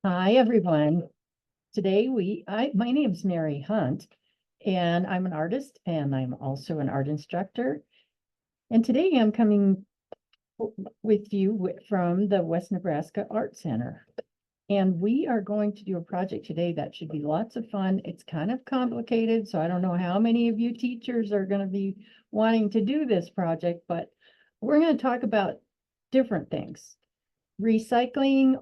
Hi, everyone. Today my name's Mary Hunt, and I'm an artist, and I'm also an art instructor. And today I'm coming with you from the West Nebraska Art Center. And we are going to do a project today that should be lots of fun. It's kind of complicated, so I don't know how many of you teachers are going to be wanting to do this project, but we're going to talk about different things. Recycling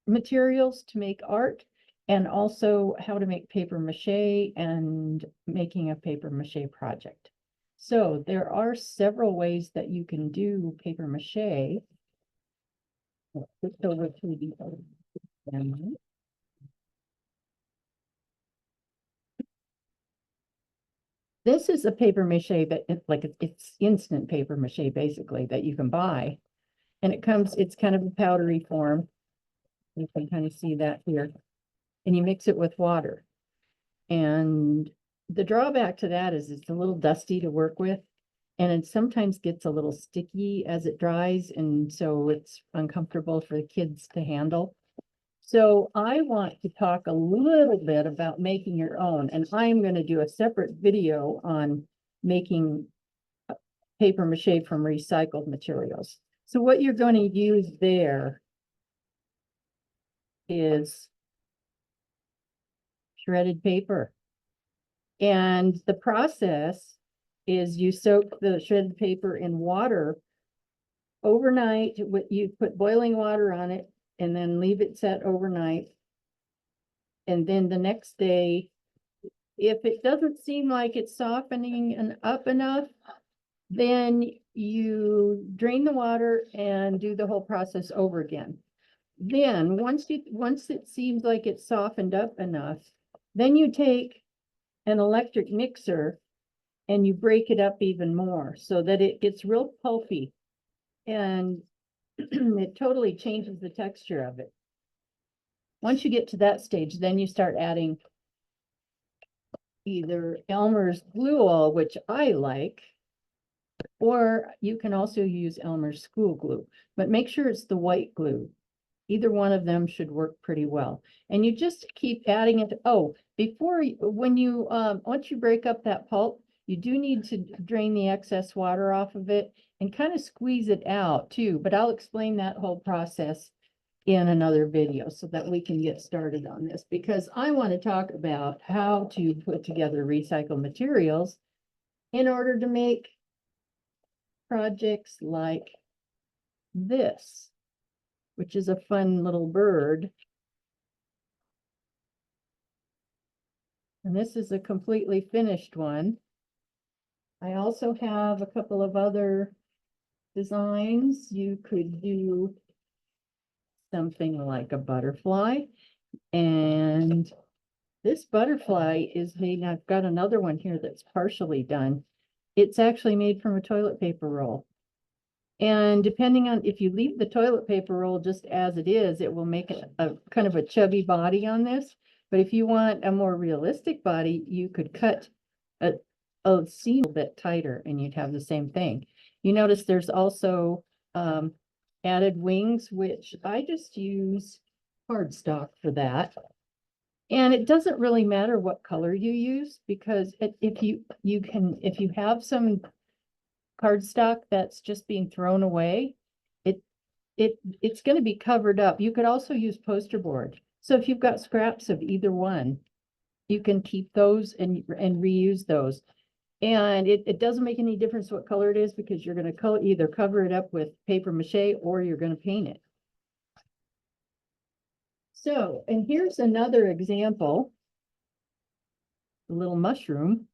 materials to make art, and also how to make paper mache and making a paper mache project. So there are several ways that you can do paper mache. Let's over to the camera. This is a paper mache that it's instant paper mache basically that you can buy, and it's kind of a powdery form. You can kind of see that here, and you mix it with water. And the drawback to that is it's a little dusty to work with, and it sometimes gets a little sticky as it dries, and so it's uncomfortable for the kids to handle. So I want to talk a little bit about making your own, and I'm going to do a separate video on making paper mache from recycled materials. So what you're going to use there is shredded paper. And the process is you soak the shredded paper in water overnight. You put boiling water on it and then leave it set overnight. And then the next day, if it doesn't seem like it's softening up enough, then you drain the water and do the whole process over again. Then once it seems like it's softened up enough, then you take an electric mixer and you break it up even more so that it gets real pulpy, and it totally changes the texture of it. Once you get to that stage, then you start adding either Elmer's glue all, which I like, or you can also use Elmer's school glue, but make sure it's the white glue. Either one of them should work pretty well. And you just keep adding it. Oh, once you break up that pulp, you do need to drain the excess water off of it and kind of squeeze it out too. But I'll explain that whole process in another video so that we can get started on this, because I want to talk about how to put together recycled materials in order to make projects like this, which is a fun little bird. And this is a completely finished one. I also have a couple of other designs. You could do something like a butterfly. And this butterfly is made, I've got another one here that's partially done. It's actually made from a toilet paper roll. And depending on, if you leave the toilet paper roll just as it is, it will make a kind of a chubby body on this. But if you want a more realistic body, you could cut a seam a bit tighter and you'd have the same thing. You notice there's also added wings, which I just use cardstock for that. And it doesn't really matter what color you use, because if you have some cardstock that's just being thrown away, it's going to be covered up. You could also use poster board. So if you've got scraps of either one, you can keep those and reuse those. And it doesn't make any difference what color it is, because you're going to either cover it up with paper mache or you're going to paint it. So, and here's another example, a little mushroom,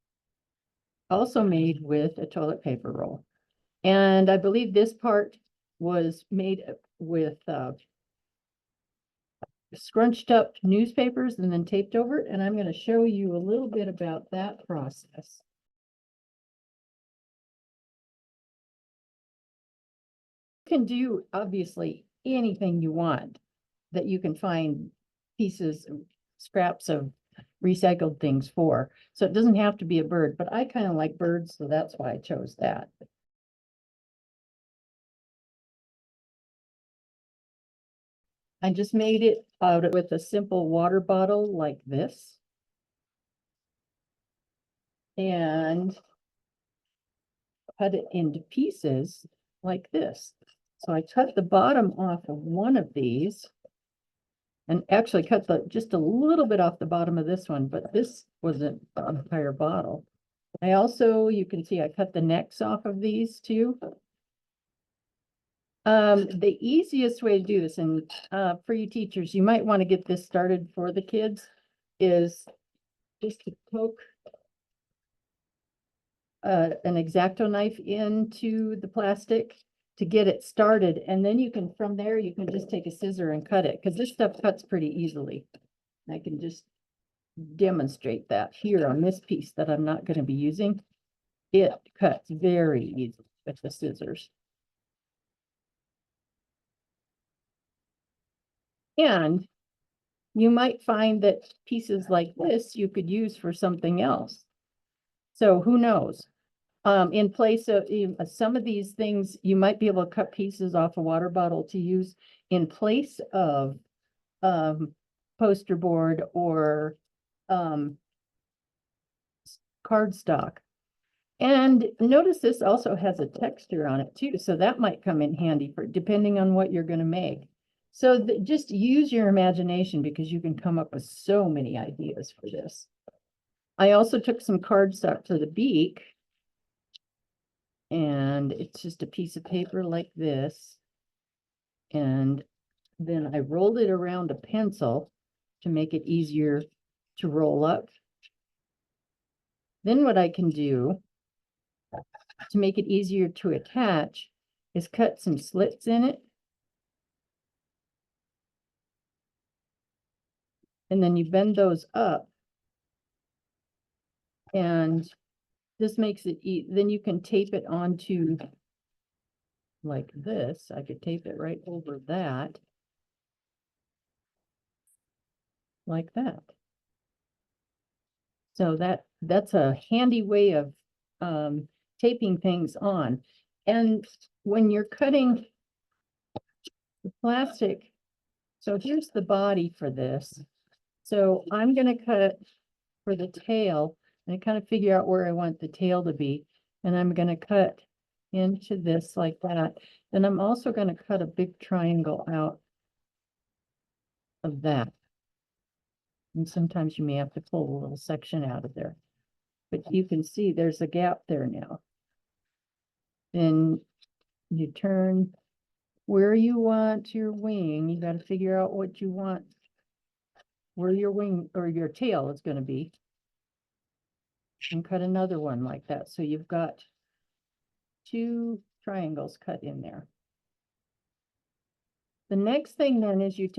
also made with a toilet paper roll. And I believe this part was made with scrunched up newspapers and then taped over it. And I'm going to show you a little bit about that process. You can do obviously anything you want that you can find pieces, scraps of recycled things for. So it doesn't have to be a bird, but I kind of like birds, so that's why I chose that. I just made it out with a simple water bottle like this. And cut it into pieces like this. So I cut the bottom off of one of these. And actually cut just a little bit off the bottom of this one, but this wasn't the entire bottle. I also, you can see I cut the necks off of these too. The easiest way to do this, and for you teachers, you might want to get this started for the kids, is just to poke an X-Acto knife into the plastic to get it started. And then you can, from there, you can just take a scissor and cut it, because this stuff cuts pretty easily. I can just demonstrate that here on this piece that I'm not going to be using. It cuts very easily with the scissors. And you might find that pieces like this you could use for something else. So who knows? In place of some of these things, you might be able to cut pieces off a water bottle to use in place of poster board or cardstock. And notice this also has a texture on it too, so that might come in handy for depending on what you're going to make. So just use your imagination, because you can come up with so many ideas for this. I also took some cardstock for the beak, and it's just a piece of paper like this. And then I rolled it around a pencil to make it easier to roll up. Then what I can do to make it easier to attach is cut some slits in it. And then you bend those up. And this makes it then you can tape it onto like this. I could tape it right over that. Like that. So that's a handy way of taping things on. And when you're cutting the plastic, so here's the body for this. So I'm going to cut for the tail and kind of figure out where I want the tail to be. And I'm going to cut into this like that. Then I'm also going to cut a big triangle out of that. And sometimes you may have to pull a little section out of there. But you can see there's a gap there now. Then you turn where you want your wing. You got to figure out what you want, where your wing or your tail is going to be. And cut another one like that. So you've got two triangles cut in there. The next thing then is you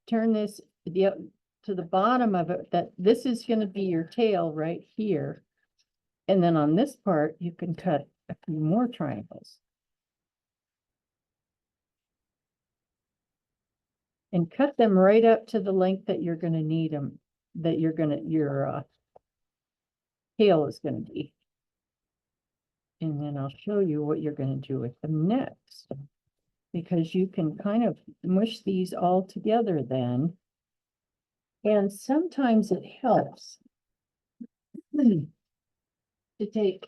turn this to the bottom of it, that this is going to be your tail right here. And then on this part, you can cut a few more triangles. And cut them right up to the length that you're going to need them, that your tail is going to be. And then I'll show you what you're going to do with them next, because you can kind of mush these all together then. And sometimes it helps to take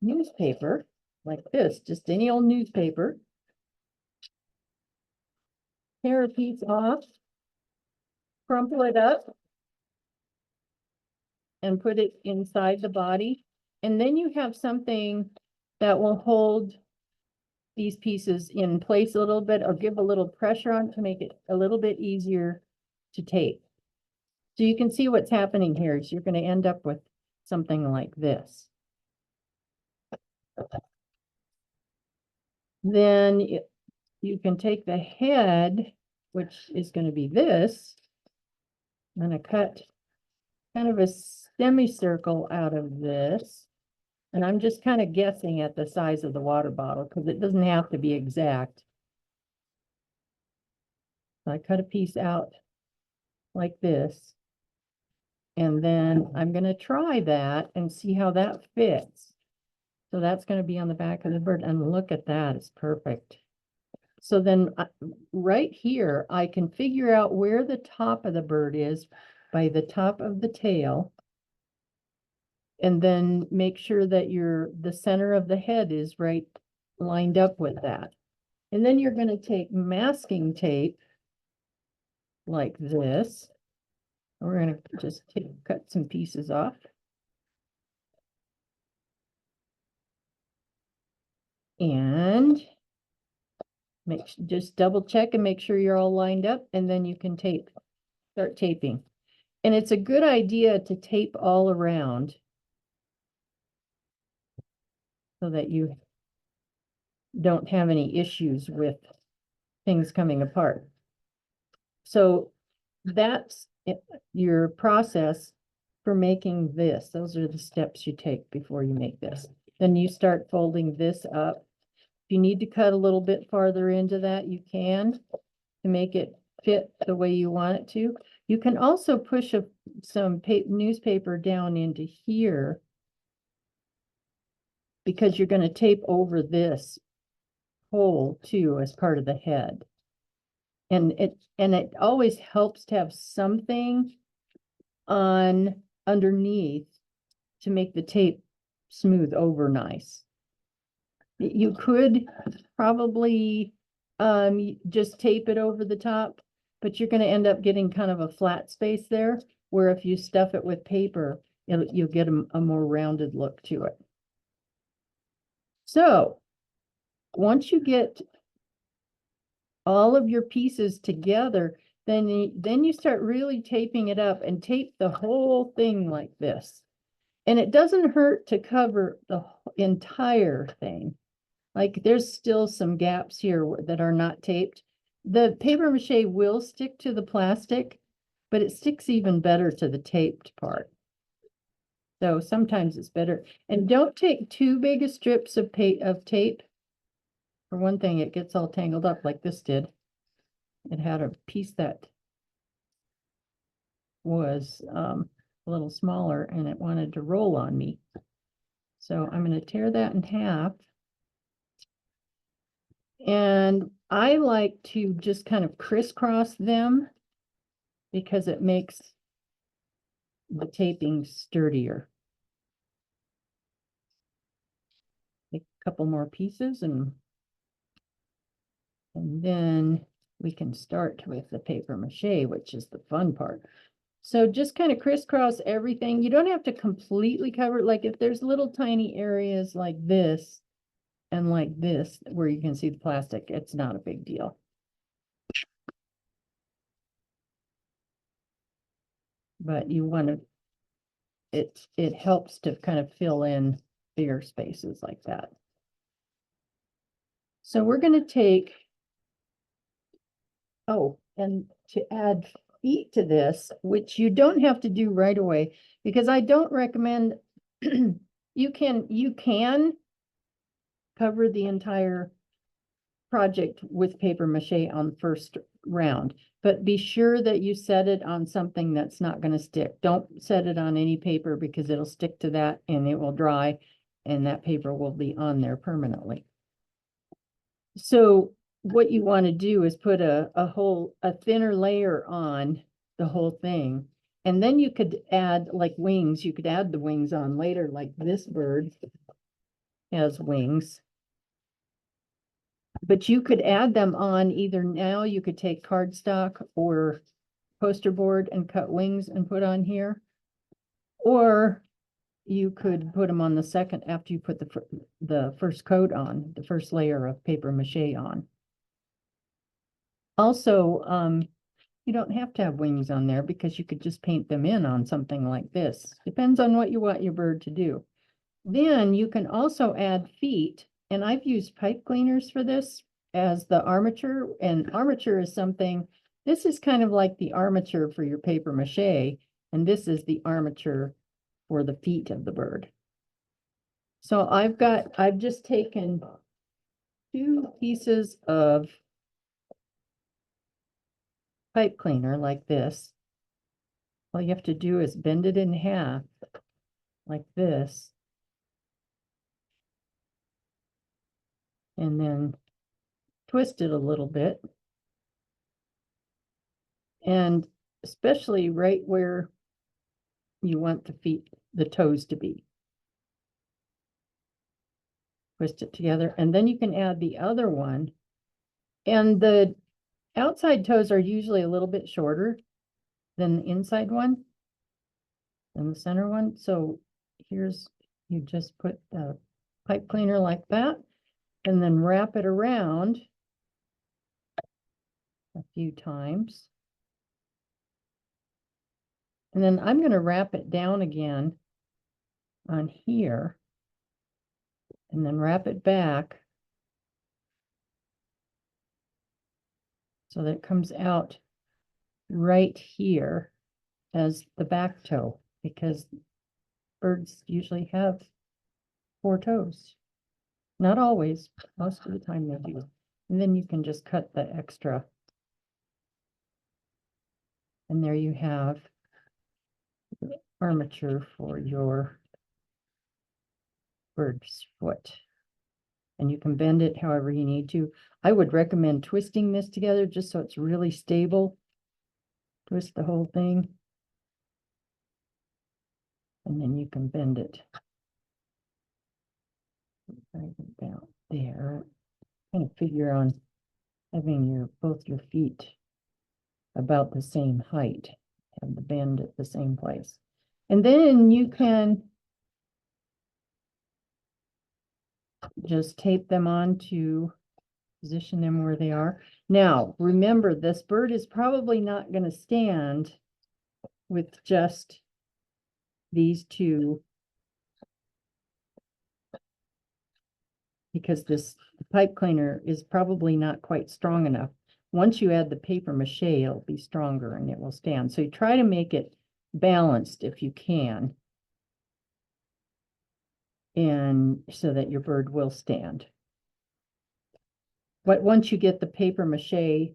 newspaper like this, just any old newspaper, tear a piece off, crumple it up, and put it inside the body. And then you have something that will hold these pieces in place a little bit, or give a little pressure on to make it a little bit easier to tape. So you can see what's happening here is you're going to end up with something like this. Then you can take the head, which is going to be this. I'm going to cut kind of a semicircle out of this. And I'm just kind of guessing at the size of the water bottle, because it doesn't have to be exact. So I cut a piece out like this. And then I'm going to try that and see how that fits. So that's going to be on the back of the bird. And look at that, it's perfect. So then right here, I can figure out where the top of the bird is by the top of the tail. And then make sure that the center of the head is right lined up with that. And then you're going to take masking tape like this. We're going to just cut some pieces off. And just double check and make sure you're all lined up, and then you can start taping. And it's a good idea to tape all around so that you don't have any issues with things coming apart. So that's your process for making this. Those are the steps you take before you make this. Then you start folding this up. If you need to cut a little bit farther into that, you can to make it fit the way you want it to. You can also push some newspaper down into here because you're going to tape over this hole too as part of the head. And it always helps to have something on underneath to make the tape smooth over nice. You could probably just tape it over the top, but you're going to end up getting kind of a flat space there, where if you stuff it with paper, you'll get a more rounded look to it. So once you get all of your pieces together, then you start really taping it up and tape the whole thing like this. And it doesn't hurt to cover the entire thing. Like there's still some gaps here that are not taped. The paper mache will stick to the plastic, but it sticks even better to the taped part. So sometimes it's better. And don't take too big a strips of tape. For one thing, it gets all tangled up like this did. It had a piece that was a little smaller and it wanted to roll on me. So I'm going to tear that in half. And I like to just kind of crisscross them because it makes the taping sturdier. Take a couple more pieces and then we can start with the paper mache, which is the fun part. So just kind of crisscross everything. You don't have to completely cover it. Like if there's little tiny areas like this and like this where you can see the plastic, it's not a big deal. But you want to, it helps to kind of fill in bigger spaces like that. So we're going to take, oh, and to add feet to this, which you don't have to do right away, because I don't recommend, you can cover the entire project with paper mache on the first round, but be sure that you set it on something that's not going to stick. Don't set it on any paper because it'll stick to that and it will dry and that paper will be on there permanently. So what you want to do is put a thinner layer on the whole thing. And then you could add like wings. You could add the wings on later, like this bird has wings. But you could add them on either now. You could take cardstock or poster board and cut wings and put on here. Or you could put them on the second after you put the first coat on, the first layer of paper mache on. Also, you don't have to have wings on there because you could just paint them in on something like this. Depends on what you want your bird to do. Then you can also add feet, and I've used pipe cleaners for this as the armature, and armature is something, this is kind of like the armature for your paper mache, and this is the armature for the feet of the bird. So I've just taken 2 pieces of pipe cleaner like this. All you have to do is bend it in half like this. And then twist it a little bit. And especially right where you want the toes to be. Twist it together, and then you can add the other one. And the outside toes are usually a little bit shorter than the inside one, than the center one. So here's, you just put the pipe cleaner like that, and then wrap it around a few times. And then I'm going to wrap it down again on here, and then wrap it back so that it comes out right here as the back toe, because birds usually have 4 toes. Not always, most of the time they do. And then you can just cut the extra. And there you have armature for your bird's foot. And you can bend it however you need to. I would recommend twisting this together just so it's really stable. Twist the whole thing. And then you can bend it right about there. Kind of figure on having both your feet about the same height, have the bend at the same place. And then you can just tape them on to position them where they are. Now, remember, this bird is probably not going to stand with just these two, because this pipe cleaner is probably not quite strong enough. Once you add the paper mache, it'll be stronger and it will stand. So you try to make it balanced if you can, and so that your bird will stand. But once you get the paper mache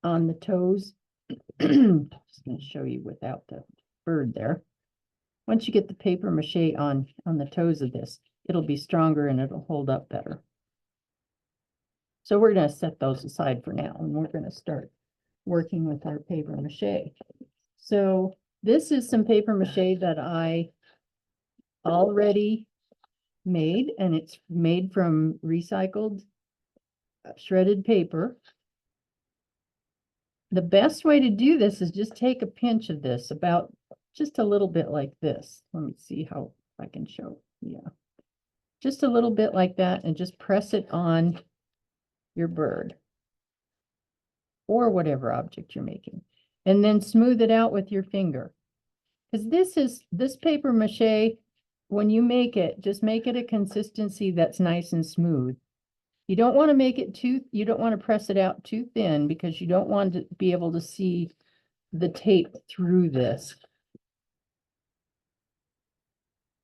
on the toes, just going to show you without the bird there. Once you get the paper mache on the toes of this, it'll be stronger and it'll hold up better. So we're going to set those aside for now, and we're going to start working with our paper mache. So this is some paper mache that I already made, and it's made from recycled shredded paper. The best way to do this is just take a pinch of this, about just a little bit like this. Let me see how I can show. Yeah, just a little bit like that, and just press it on your bird or whatever object you're making, and then smooth it out with your finger. Because this paper mache, when you make it, just make it a consistency that's nice and smooth. You don't want to make it you don't want to press it out too thin, because you don't want to be able to see the tape through this.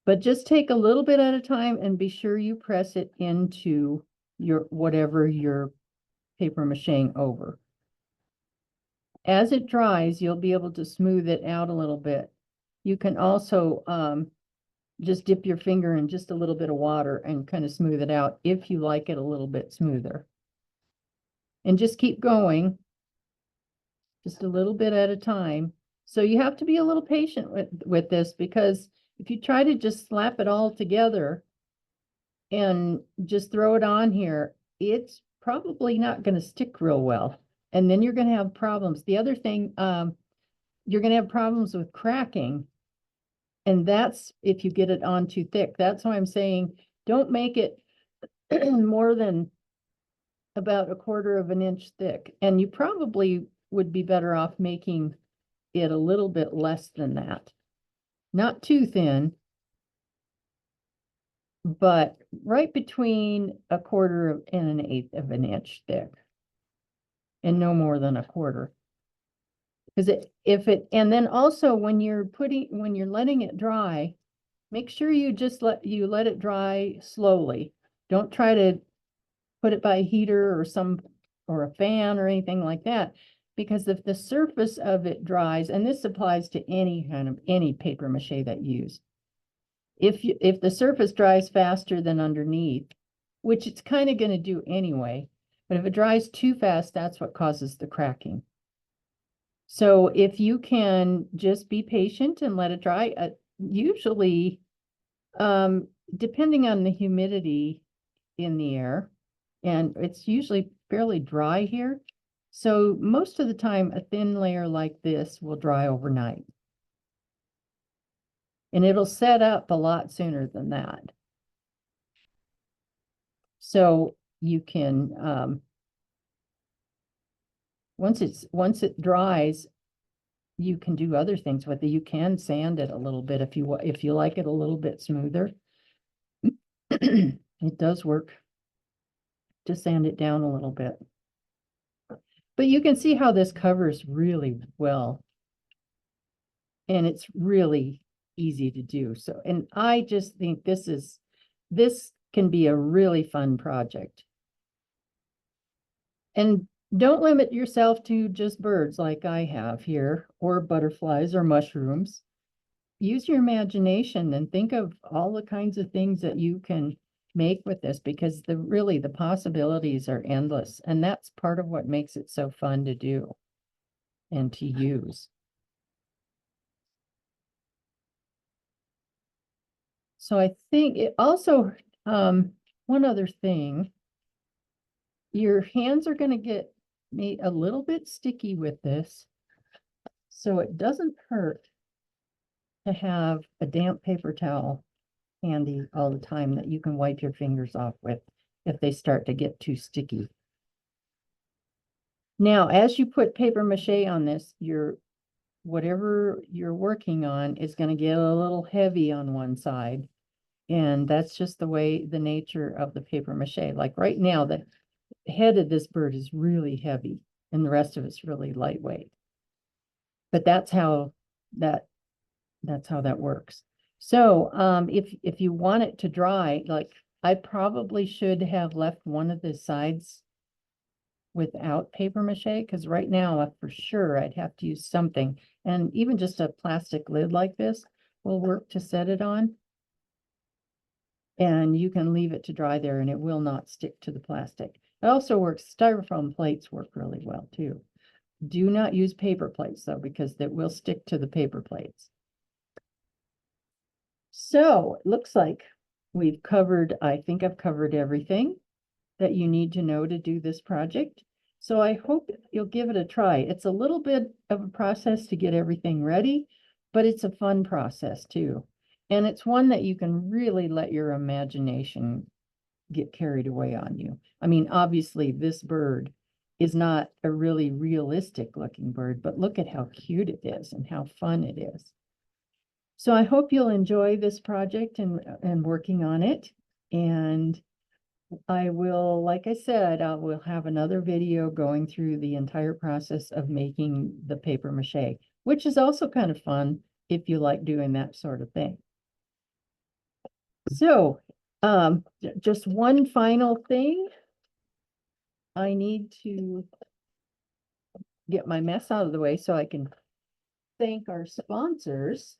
But just take a little bit at a time and be sure you press it into whatever you're paper macheing over. As it dries, you'll be able to smooth it out a little bit. You can also just dip your finger in just a little bit of water and kind of smooth it out if you like it a little bit smoother. And just keep going, just a little bit at a time. So you have to be a little patient with this, because if you try to just slap it all together and just throw it on here, it's probably not going to stick real well. And then you're going to have problems. The other thing, you're going to have problems with cracking. And that's if you get it on too thick. That's why I'm saying don't make it more than about 1/4 of an inch thick. And you probably would be better off making it a little bit less than that. Not too thin, but right between 1/4 and 1/8 of an inch thick, and no more than 1/4. Because and then also when you're letting it dry, make sure you just let it dry slowly. Don't try to put it by a heater or a fan or anything like that, because if the surface of it dries, and this applies to any paper mache that you use, if the surface dries faster than underneath, which it's kind of going to do anyway, But if it dries too fast, that's what causes the cracking. So if you can just be patient and let it dry, usually, depending on the humidity in the air, and it's usually fairly dry here. So most of the time, a thin layer like this will dry overnight. And it'll set up a lot sooner than that. So you can, once it dries, you can do other things with it. You can sand it a little bit if you like it a little bit smoother. It does work to sand it down a little bit. But you can see how this covers really well. And it's really easy to do. So, and I just think this can be a really fun project. And don't limit yourself to just birds like I have here, or butterflies or mushrooms. Use your imagination and think of all the kinds of things that you can make with this, because the possibilities are endless. And that's part of what makes it so fun to do and to use. So I think it also, one other thing, your hands are going to get made a little bit sticky with this. So it doesn't hurt to have a damp paper towel handy all the time that you can wipe your fingers off with if they start to get too sticky. Now, as you put paper mache on this, whatever you're working on is going to get a little heavy on one side. And that's just the nature of the paper mache. Like right now, the head of this bird is really heavy and the rest of it's really lightweight. But that's how that works. So if you want it to dry, like I probably should have left one of the sides without paper mache, because right now for sure I'd have to use something, and even just a plastic lid like this will work to set it on. And you can leave it to dry there and it will not stick to the plastic. It also works, styrofoam plates work really well too. Do not use paper plates though, because that will stick to the paper plates. So it looks like I think I've covered everything that you need to know to do this project. So I hope you'll give it a try. It's a little bit of a process to get everything ready, but it's a fun process too. And it's one that you can really let your imagination get carried away on you. I mean, obviously this bird is not a really realistic looking bird, but look at how cute it is and how fun it is. So I hope you'll enjoy this project and working on it. And I will, like I said, I will have another video going through the entire process of making the paper mache, which is also kind of fun if you like doing that sort of thing. So, just one final thing. I need to get my mess out of the way so I can thank our sponsors.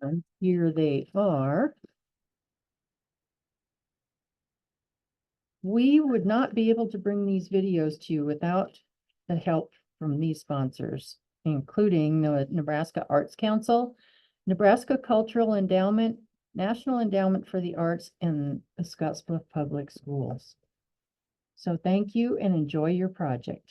And here they are. We would not be able to bring these videos to you without the help from these sponsors, including the Nebraska Arts Council, Nebraska Cultural Endowment, National Endowment for the Arts, and the Scottsbluff Public Schools. So thank you and enjoy your project.